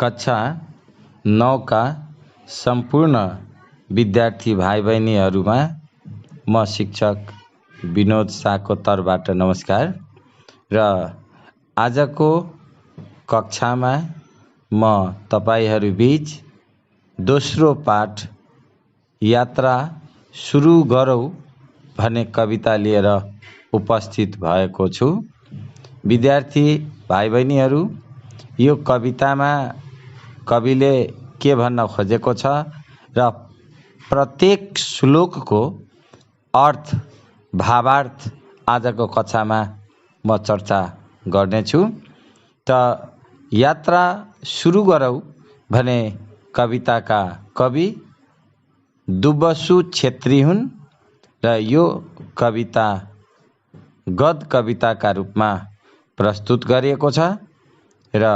कक्षा 9 का सम्पूर्ण विद्यार्थी भाइ बहिनीहरूमा म शिक्षक विनोद शाहको तर्फबाट नमस्कार। र आजको कक्षामा म तपाईहरू बीच दोस्रो पाठ यात्रा सुरु गरौँ भन्ने कविता लिएर उपस्थित भएको छु। विद्यार्थी भाइ बहिनीहरू, यो कवितामा कविले के भन्न खोजेको छ र प्रत्येक श्लोकको अर्थ भावार्थ आजको कक्षामा म चर्चा गर्नेछु। त यात्रा सुरु गरौँ भने कविताका कवि दुब्बसु छेत्री हुन् र यो कविता गद्य कविताका रूपमा प्रस्तुत गरिएको छ र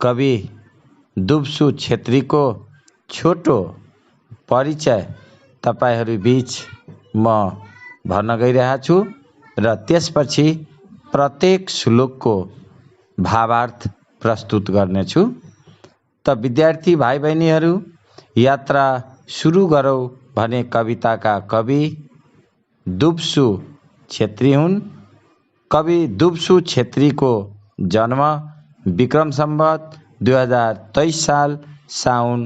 कवि दुब्बसु छेत्रीको छोटो परिचय तपाईहरू बीच म भन्न गइरहेको छु र त्यसपछि प्रत्येक श्लोकको भावार्थ प्रस्तुत गर्नेछु। त विद्यार्थी भाइ बहिनीहरू, यात्रा सुरु गरौँ भने कविताका कवि दुब्बसु छेत्री हुन्। कवि दुब्बसु छेत्रीको जन्म विक्रम सम्वत 2023 साल साउन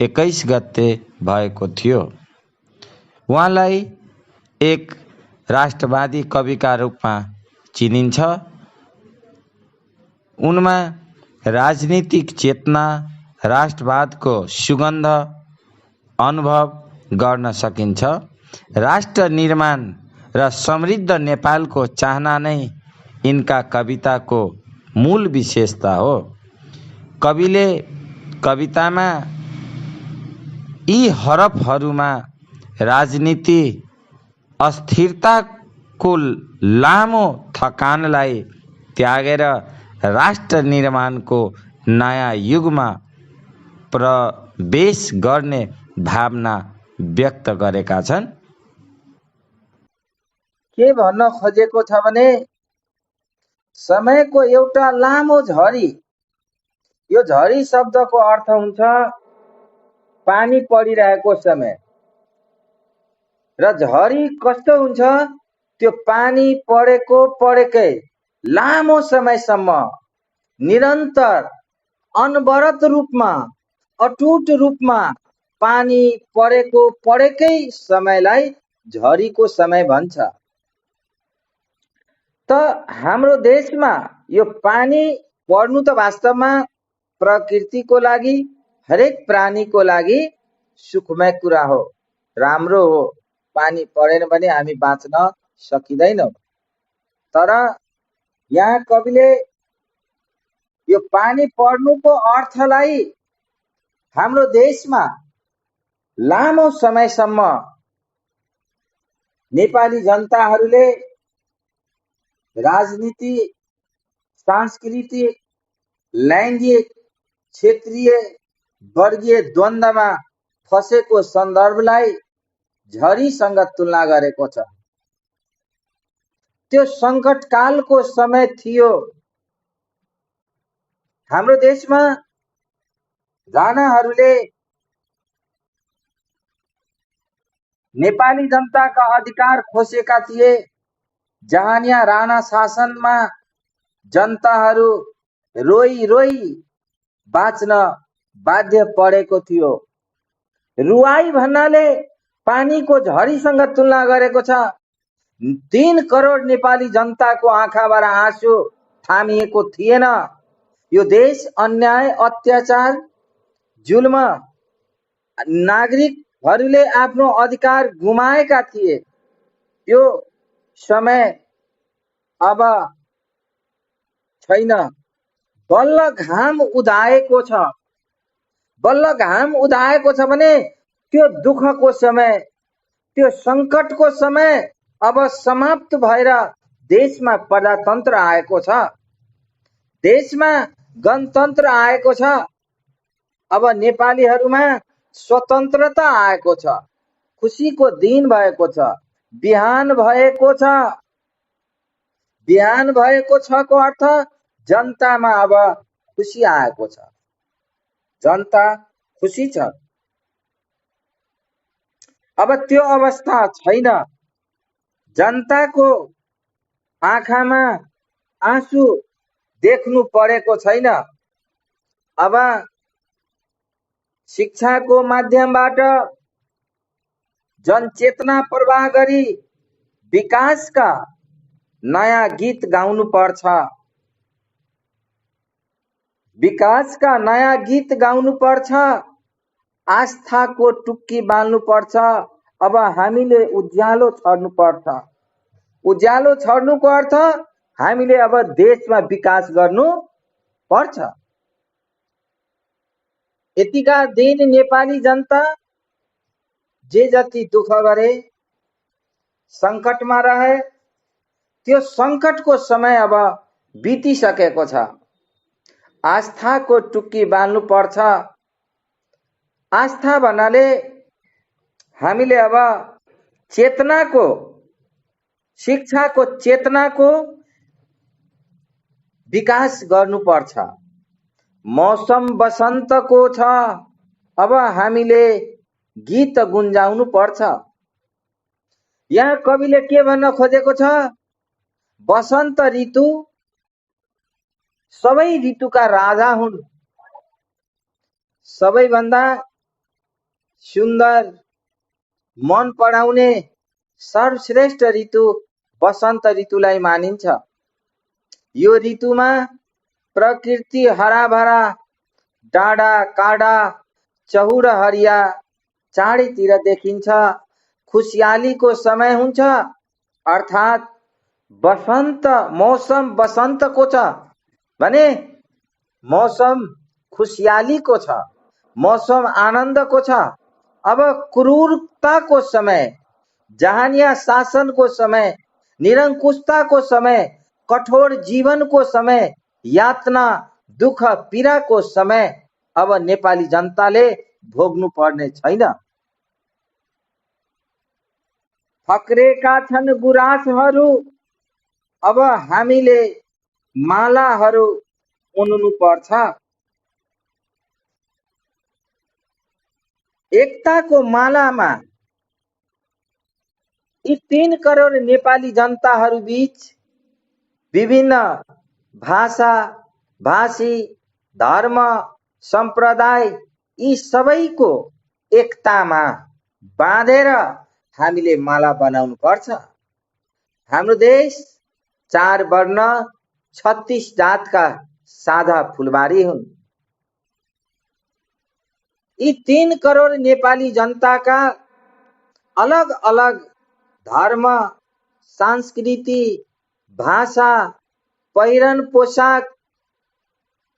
21 गते भएको थियो। उहाँलाई एक राष्ट्रवादी कविका रूपमा चिनिन्छ। उनमा राजनीतिक चेतना, राष्ट्रवादको सुगन्ध अनुभव गर्न सकिन्छ। राष्ट्र निर्माण र समृद्ध नेपालको चाहना नै यिनका कविताको मूल विशेषता हो। कविले कवितामा यी हरफहरूमा राजनीति अस्थिरताको लामो थकानलाई त्यागेर राष्ट्र निर्माणको नयाँ युगमा प्रवेश गर्ने भावना व्यक्त गरेका छन्। के भन्न खोजेको छ भने समयको एउटा लामो झरी, यो झरी शब्दको अर्थ हुन्छ पानी परिरहेको समय, र झरी कस्तो हुन्छ, त्यो पानी परेकै लामो समयसम्म निरन्तर अनवरत रूपमा अटुट रूपमा पानी परेकै समयलाई झरीको समय भन्छ। त हाम्रो देशमा यो पानी पर्नु त वास्तवमा प्रकृतिको लागि, हरेक प्राणीको लागि सुखमय कुरा हो, राम्रो हो। पानी परेन भने हामी बाँच्न सकिँदैनौँ। तर यहाँ कविले यो पानी पर्नुको अर्थलाई हाम्रो देशमा लामो समयसम्म नेपाली जनताहरूले राजनीति, सांस्कृतिक, लैङ्गिक, क्षेत्रीय, वर्गीय द्वन्द्वमा फसेको सन्दर्भलाई झरीसँग तुलना गरेको छ। त्यो सङ्कटकालको समय थियो। हाम्रो देशमा राणाहरूले नेपाली जनताका अधिकार खोसेका थिए। जहानिया राणा शासनमा जनताहरू रोई बाँच्न बाध्य परेको थियो। रुवाई भन्नाले पानीको झरीसँग तुलना गरेको छ। 3 करोड नेपाली जनताको आँखाबाट आँसु थामिएको थिएन। यो देश अन्याय, अत्याचार, जुल्म, नागरिकहरूले आफ्नो अधिकार गुमाएका थिए। यो समय अब छैन। बल्ल घाम उदाएको छ। बल्ल घाम उदाएको छ भने त्यो दुःखको समय, त्यो सङ्कटको समय अब समाप्त भएर देशमा प्रजातन्त्र आएको छ, देशमा गणतन्त्र आएको छ। अब नेपालीहरूमा स्वतन्त्रता आएको छ। खुसीको दिन भएको छ। बिहान भएको छ। बिहान भएको छ को अर्थ जनतामा अब खुसी आएको छ। जनता खुसी छ। अब त्यो अवस्था छैन। जनताको आँखामा आँसु देख्नु परेको छैन। अब शिक्षाको माध्यमबाट जनचेतना प्रवाह गरी विकासका नयाँ गीत गाउनु पर्छ। विकासका नयाँ गीत गाउनु पर्छ। आस्थाको टुक्की बाल्नु पर्छ। अब हामीले उज्यालो छर्नु पर्छ। उज्यालो छर्नुको अर्थ हामीले अब देशमा विकास गर्नु पर्छ। यतिका दिन नेपाली जनता जे जति दुःख गरे, संकटमा रहे, त्यो संकटको समय अब बितिसकेको छ। आस्थाको टुक्की बाल्नु पर्छ। आस्था भन्नाले हामीले अब चेतनाको, शिक्षाको चेतनाको विकास गर्नुपर्छ। मौसम बसन्तको छ। अब हामीले गीत गुन्जाउनु पर्छ। यहाँ कविले के भन्न खोजेको छ? बसन्त ऋतु सबै ऋतुका राजा हुन्। सबैभन्दा सुन्दर, मन पराउने सर्वश्रेष्ठ ऋतु बसन्त ऋतुलाई मानिन्छ। यो ऋतुमा प्रकृति हराभरा, डाँडा काँडा चहुर हरिया चारैतिर देखिन्छ। खुसियालीको समय हुन्छ। अर्थात् बसन्त, मौसम बसन्तको छ भने मौसम खुसियालीको छ, मौसम आनन्दको छ। अब क्रूरताको समय, जहानिया शासनको समय, निरंकुशताको समय, कठोर जीवनको समय, यातना दुःख पीडाको समय अब नेपाली जनताले भोग्नु पर्ने छैन। फक्रेका छन् गुराँसहरू। अब हामीले मालाहरू उन्नु पर्छ। एकताको मालामा यी 3 करोड नेपाली जनताहरू बीच विभिन्न भाषा, भाषी, धर्म, सम्प्रदाय यी सबैको एकतामा बाँधेर हामीले माला बनाउनु पर्छ। हाम्रो देश 4 वर्ण 36 जातका साझा फुलबारी हुन्। यी 3 करोड नेपाली जनताका अलग अलग धर्म, संस्कृति, भाषा, पहिरन पोसाक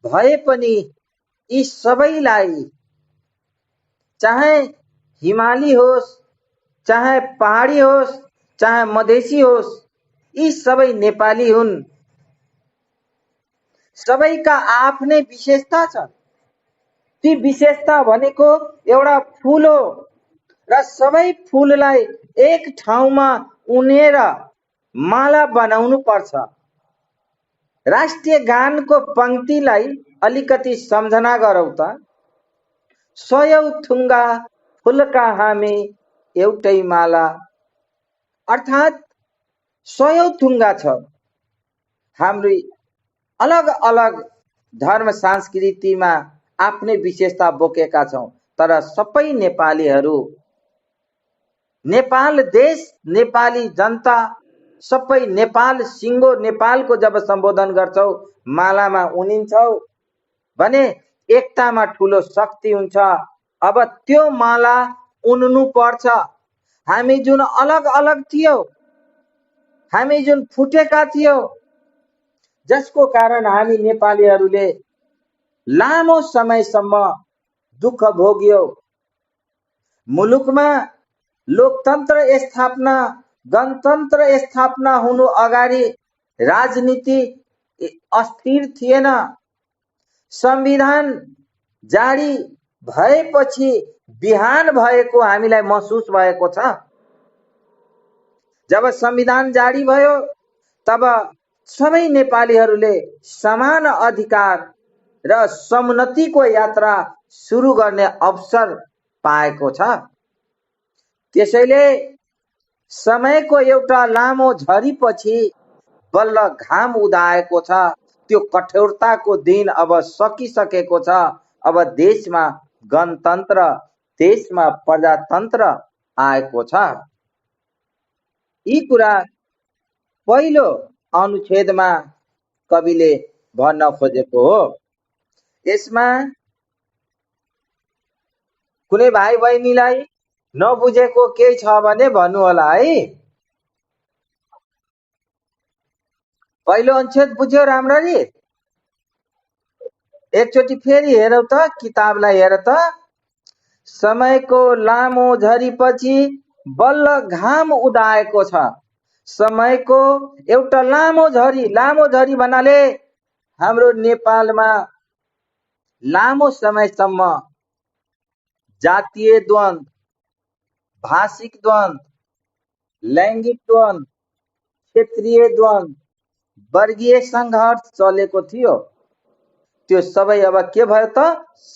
भए पनि यी सबैलाई, चाहे हिमाली होस्, चाहे पहाडी होस्, चाहे मधेसी होस्, यी सबै नेपाली हुन्। सबैका आफ्नै विशेषता छ। ती विशेषता भनेको एउटा फूल हो र सबै फूललाई एक ठाउँमा उनेर माला बनाउनु पर्छ। राष्ट्रिय गानको पंक्तिलाई अलिकति सम्झना गरौँ त। सयौं थुङ्गा फूलका हामी एउटै माला। अर्थात् सयौं थुङ्गा छ। हाम्रो अलग अलग धर्म संस्कृतिमा आफ्नै विशेषता बोकेका छौं, तर सबै नेपालीहरू, नेपाल देश, नेपाली जनता, सबै नेपाल सिंगो नेपालको जब सम्बोधन गर्छौ, मालामा उनिन्छौ भने एकतामा ठूलो शक्ति हुन्छ। अब त्यो माला उन्नु पर्छ। हामी जुन अलग अलग थियौ, हामी जुन फुटेका थियौ, जसको कारण हामी नेपालीहरूले लामो समयसम्म दुःख भोग्यौ। मुलुकमा लोकतन्त्र स्थापना, गणतन्त्र स्थापना हुनु अगाडि राजनीति अस्थिर थिएन। संविधान जारी भएपछि बिहान भएको हामीलाई महसुस भएको छ। जब संविधान जारी भयो तब सबै नेपालीहरूले समान अधिकार र समुन्नतिको यात्रा सुरु गर्ने अवसर पाएको छ। त्यसैले समयको एउटा लामो झरीपछि बल्ल घाम उदाएको छ। त्यो कठोरताको दिन अब सकिसकेको छ। अब देशमा गणतन्त्र, देशमा प्रजातन्त्र आएको छ। यी कुरा पहिलो अनुच्छेदमा कविले भन्न खोजेको हो। यसमा कुनै भाइ बहिनीलाई नबुझेको केही छ भने भन्नु होला है। पहिलो अनुच्छेद बुझ्यो राम्ररी? एकचोटि फेरि हेरौँ त, किताबलाई हेर त। समयको लामो झरीपछि बल्ल घाम उदाएको छ। समयको एउटा लामो झरी भन्नाले हाम्रो नेपालमा लामो समयसम्म जातीय द्वन्द्व, भाषिक द्वन्द्व, लैङ्गिक द्वन्द्व, क्षेत्रीय द्वन्द्व, वर्गीय सङ्घर्ष चलेको थियो। त्यो सबै अब के भयो त?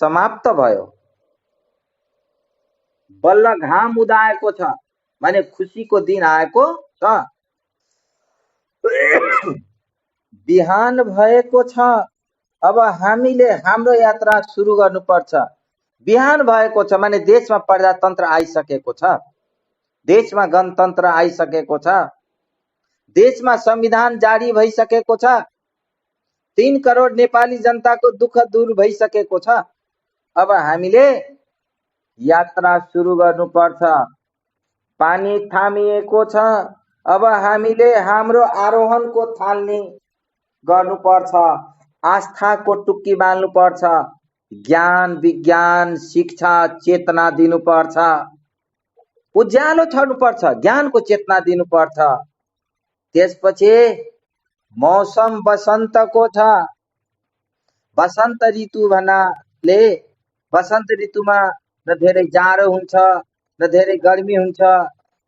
समाप्त भयो। बल्ल घाम उदाएको छ भने खुसीको दिन आएको छ। बिहान भएको छ। अब हामीले हाम्रो यात्रा सुरु गर्नुपर्छ। बिहान भएको छ भने देशमा प्रजातन्त्र आइसकेको छ, देशमा गणतन्त्र आइसकेको छ, देशमा संविधान जारी भइसकेको छ, 3 करोड नेपाली जनताको दुःख दूर भइसकेको छ। अब हामीले यात्रा सुरु गर्नुपर्छ। पानी थामिएको छ। अब हामीले हाम्रो आरोहणको थालनी गर्नुपर्छ। आस्थाको टुक्की बाल्नुपर्छ। ज्ञान, विज्ञान, शिक्षा, चेतना दिनुपर्छ। उज्यालो छर्नुपर्छ, ज्ञानको चेतना दिनुपर्छ। त्यसपछि मौसम बसन्तको छ। बसन्त ऋतु भन्नाले बसन्त ऋतुमा न धेरै जाडो हुन्छ न धेरै गर्मी हुन्छ,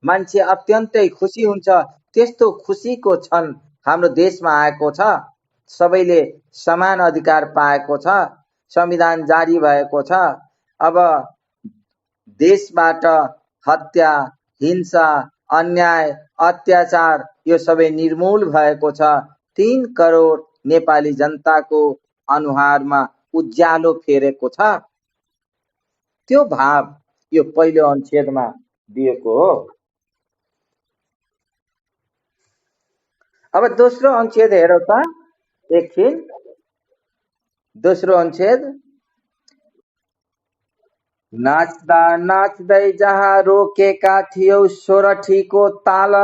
मान्छे अत्यन्तै खुसी हुन्छ। त्यस्तो खुसीको क्षण हाम्रो देशमा आएको छ। सबैले समान अधिकार पाएको छ। संविधान जारी भएको छ। अब देशबाट हत्या, हिंसा, अन्याय, अत्याचार यो सबै निर्मूल भएको छ। 3 करोड नेपाली जनताको अनुहारमा उज्यालो फेरेको छ। त्यो भाव यो पहिलो अनुच्छेदमा दिएको हो। अब दोस्रो अनुच्छेद हेरौँ त एकछिन। दोस्रो अनुच्छेद, नाच्दा नाच्दै जहाँ रोकेका थियौ सोरठीको ताल,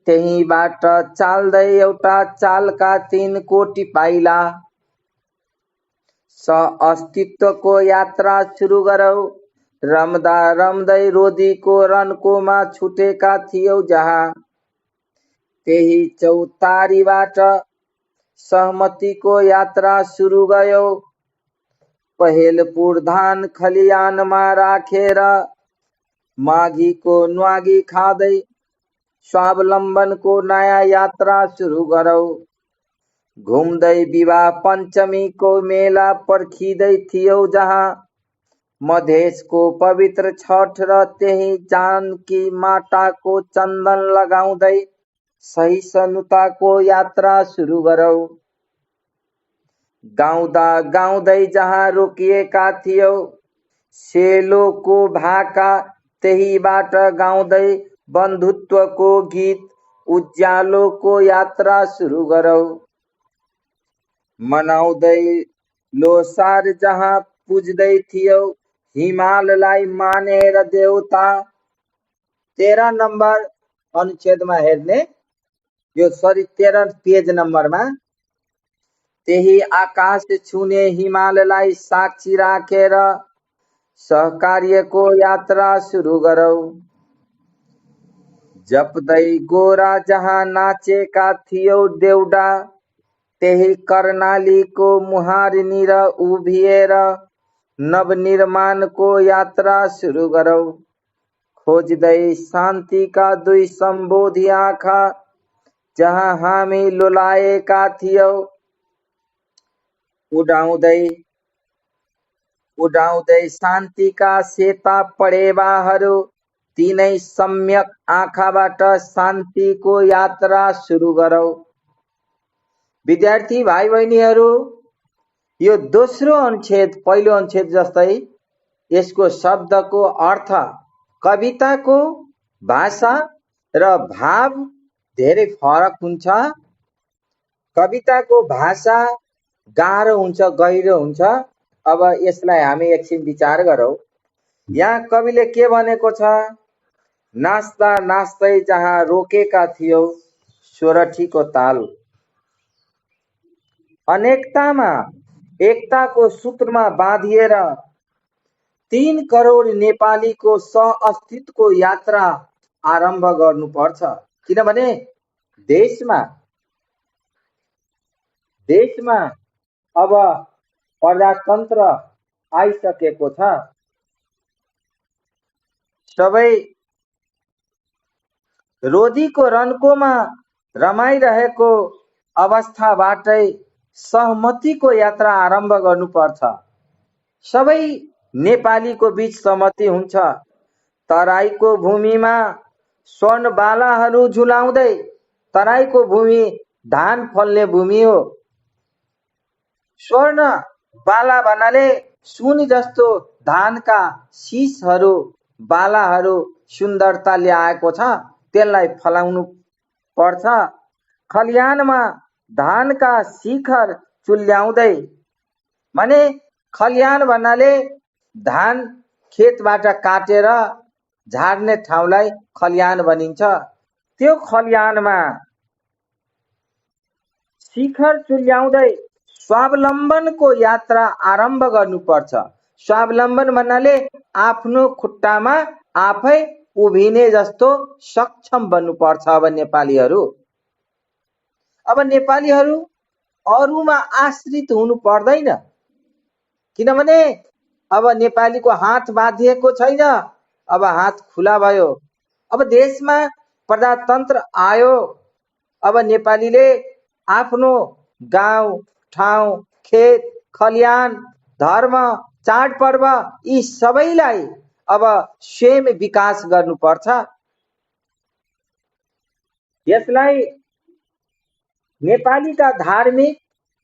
त्यहीबाट चाल्दै एउटा चालका 3 कोटी पाइला। अस्तित्वको यात्रा सुरु गरौ, रम्दा रम्दै रोदीको रन्कोमा छुटेका थियौ जहाँ, त्यही चौतारीबाट सहमतिको यात्रा सुरु गयो। पहेलपुर धान खलियानमा राखेर माघीको न्वागी खाँदै स्वावलम्बनको नयाँ यात्रा सुरु गरौ। घुम्दै विवाह पञ्चमीको मेला पर्खिँदै थियौ जहाँ, मधेसको पवित्र छठ र त्यही जानकी माटाको चन्दन लगाउँदै सहिष्णुताको यात्रा सुरु गरौ। गाउँदा गाउँदै जहाँ रोकिएका थियौ सेलोको भाका, त्यहीबाट गाउँदै बन्धुत्वको गीत उज्यालोको यात्रा सुरु गरौ। मनाउँदै लोसार जहाँ पुज्दै थियौ हिमाललाई मानेर देउता। 13 नम्बर अनुच्छेदमा हेर्ने, यो 13 पेज नम्बरमा, त्यही आकाश छुने हिमाललाई साक्षी राखेर सहकार्यको यात्रा सुरु गरौ। जप्दै गोरा जहाँ नाचेका थियौ देउडा, त्यही कर्णालीको मुहारनिर उभिएर नवनिर्माणको यात्रा सुरु गरौ। खोज्दै शान्तिका 2 सम्बोधी आँखा, जहाँ हामी लोलाएका थियौ उडाउँदै शान्तिका सेता पडेवाहरू, तिनै सम्यक आँखाबाट शान्तिको यात्रा सुरु गरौ। विद्यार्थी भाइ बहिनीहरू, यो दोस्रो अनुच्छेद पहिलो अनुच्छेद जस्तै यसको शब्दको अर्थ, कविताको भाषा र भाव धेरै फरक हुन्छ। कविताको भाषा गाह्रो हुन्छ, गहिरो हुन्छ। अब यसलाई हामी एकछिन विचार गरौँ। यहाँ कविले के भनेको छ? नाच्दा नाच्दै जहाँ रोकेका थियौ सोरठीको ताल, अनेकतामा एकताको सूत्रमा बाँधिएर 3 करोड नेपालीको सह-अस्तित्वको यात्रा आरम्भ गर्नुपर्छ। किनभने देशमा अब प्रजातन्त्र आइसकेको छ। सबै रोदीको रन्कोमा रमाइरहेको अवस्थाबाटै सहमतिको यात्रा आरम्भ गर्नुपर्छ। सबै नेपालीको बीच सहमति हुन्छ। तराईको भूमिमा स्वर्णबालाहरू झुलाउँदै, तराईको भूमि धान फल्ने भूमि हो। स्वर्ण बाला भन्नाले सुन जस्तो धानका शीषहरू, बालाहरू सुन्दरता ल्याएको छ, त्यसलाई फलाउनु पर्छ। खलियानमा धानका शिखर चुल्याउँदै, माने खलियान भन्नाले धान खेतबाट काटेर झार्ने ठाउँलाई खलियान भनिन्छ। त्यो खलियानमा शिखर चुल्याउँदै स्वावलम्बनको यात्रा आरम्भ गर्नुपर्छ। स्वावलम्बन भन्नाले आफ्नो खुट्टामा आफै उभिने जस्तो सक्षम बन्नुपर्छ। अब नेपालीहरू अरूमा आश्रित हुनु पर्दैन। किनभने अब नेपालीको हात बाँधिएको छैन, अब हात खुला भयो। अब देशमा प्रजातन्त्र आयो। अब नेपालीले आफ्नो गाउँ ठाउँ, खेत खलियान, धर्म, चाडपर्व यी सबैलाई अब स्वयं विकास गर्नुपर्छ। यसलाई नेपालीका धार्मिक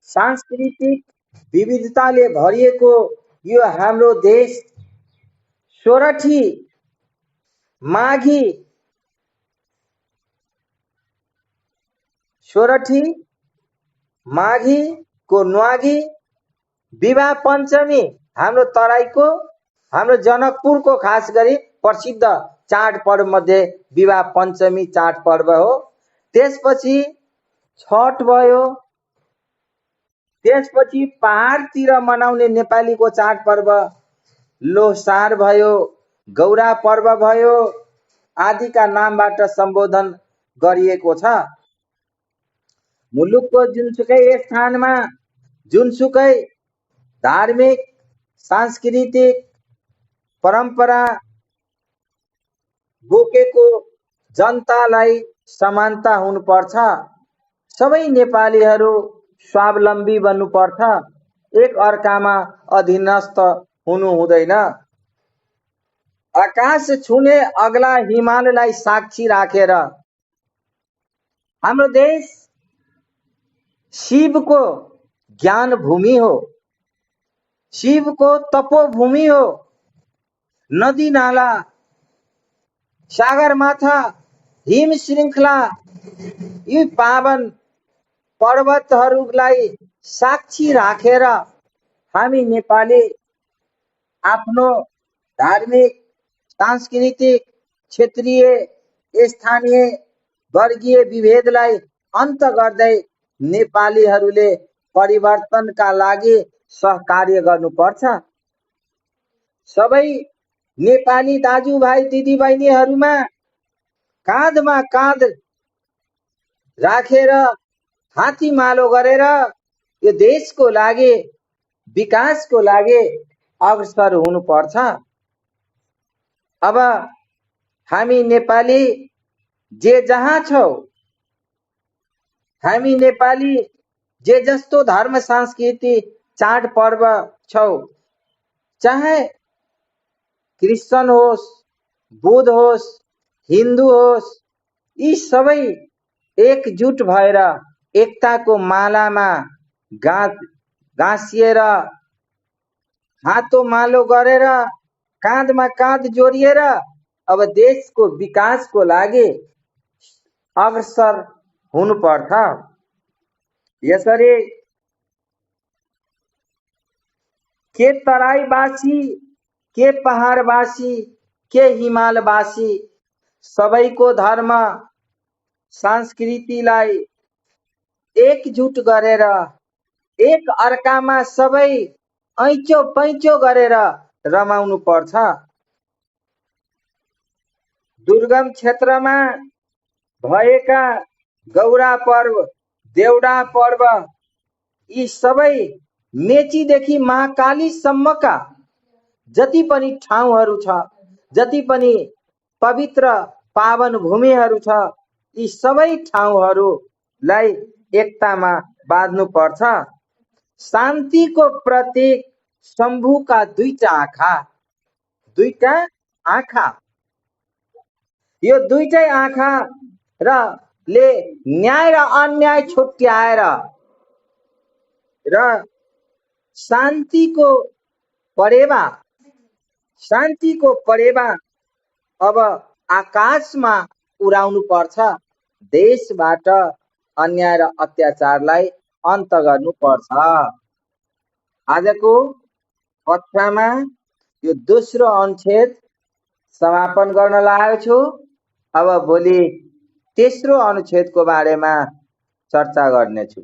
सांस्कृतिक विविधताले भरिएको यो हाम्रो देश सोरठी माघीको न्वागी, विवाह पञ्चमी हाम्रो तराईको, हाम्रो जनकपुरको खास गरी प्रसिद्ध चाडपर्व मध्ये विवाह पञ्चमी चाडपर्व हो। त्यसपछि छठ भयो। त्यसपछि पहाडतिर मनाउने नेपालीको चाडपर्व लोसार भयो, गौरा पर्व भयो, आदिका नामबाट सम्बोधन गरिएको छ। मुलुकको जुनसुकै स्थानमा जुनसुकै धार्मिक सांस्कृतिक परम्परा बोकेको जनतालाई समानता हुनुपर्छ। सबै नेपालीहरू स्वावलम्बी बन्नुपर्छ। एक अर्कामा अधीनस्थ हुनु हुँदैन। आकाश छुने अग्ला हिमाललाई साक्षी राखेर हाम्रो देश शिवको ज्ञान भूमि हो, शिवको तपोभूमि हो। नदी नाला, सागरमाथा, हिम श्रृङ्खला, यी पावन पर्वतहरूलाई साक्षी राखेर हामी नेपाली आफ्नो धार्मिक सांस्कृतिक क्षेत्रीय स्थानीय वर्गीय विभेदलाई अन्त गर्दै नेपालीहरूले परिवर्तनका लागि सहकार्य गर्नुपर्छ। सबै नेपाली दाजुभाइ दिदीबहिनीहरूमा काँधमा काँध राखेर हातीमालो गरेर यो देशको लागि विकासको लागि अग्रसर हुनुपर्छ। अब हामी नेपाली जे जहाँ छौँ, हामी नेपाली जे जस्तो धर्म संस्कृति चाडपर्व छौँ, चाहे क्रिस्चियन होस्, बुद्ध होस्, हिन्दू होस्, यी सबै एकजुट भएर एकताको मालामा गाँसिएर हातोमालो गरेर काँधमा काँध जोडिएर अब देशको विकासको लागि अग्रसर हुनुपर्छ। यसरी के तराईवासी, के पहाडवासी, के हिमालवासी सबैको धर्म संस्कृतिलाई एकजुट गरेर एक अर्कामा सबै ऐचो पैचो गरेर रमाउनु पर्छ। दुर्गम क्षेत्रमा भएका गौरा पर्व, देउडा पर्व, यी सबै मेचीदेखि महाकालीसम्मका जति पनि ठाउँहरू छ, जति पनि पवित्र पावन भूमिहरू छ, यी सबै ठाउँहरूलाई एकतामा बाँध्नु पर्छ। शान्तिको प्रतीक शम्भुका दुईटा आँखा, यो दुईटै आँखा र ले न्याय र अन्याय छुट्याएर र शान्तिको परेवा अब आकाशमा उडाउनु पर्छ। देशबाट अन्याय र अत्याचारलाई अन्त गर्नुपर्छ। आजको कक्षामा यो दोस्रो अनुच्छेद समापन गर्न लागेको छु। अब भोलि तेस्रो अनुच्छेदको बारेमा चर्चा गर्नेछु।